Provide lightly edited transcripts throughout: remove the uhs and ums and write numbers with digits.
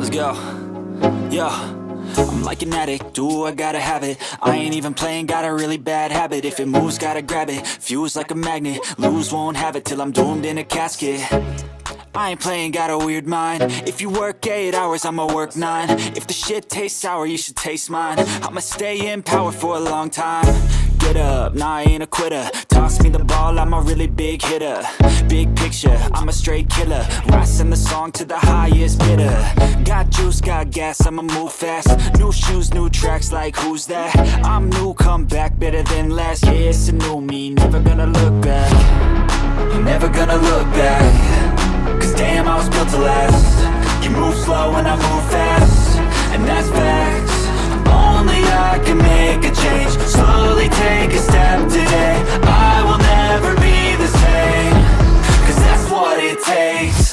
Let's go. Yo, I'm like an addict, ooh, I gotta have it. I ain't even playing, got a really bad habit. If it moves, gotta grab it, fuse like a magnet. Lose, won't have it till I'm doomed in a casket. I ain't playing, got a weird mind. If you work 8 hours, I'ma work 9. If the shit tastes sour, you should taste mine. I'ma stay in power for a long time. Get up, nah, I ain't a quitter. Toss me the ball, I'm a really big hitter. Big picture, I'm a straight killer. Rising the song to the highest bidder. Got juice, got gas, I'ma move fast. New shoes, new tracks, like who's that? I'm new, come back, better than last. Yeah, it's a new me, never gonna look back. Never gonna look back. Cause damn, I was built to last. You move slow and I move fast, and that's facts. Only I can make a change. Slowly take a step today. I will never be the same, cause that's what it takes.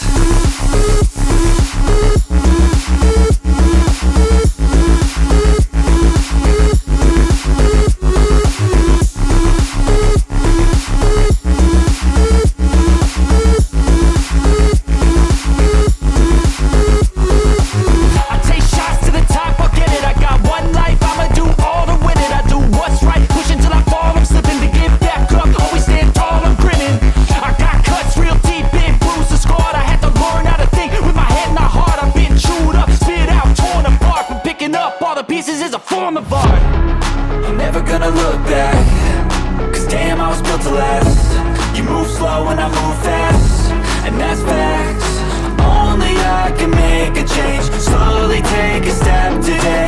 Slowly take a step today.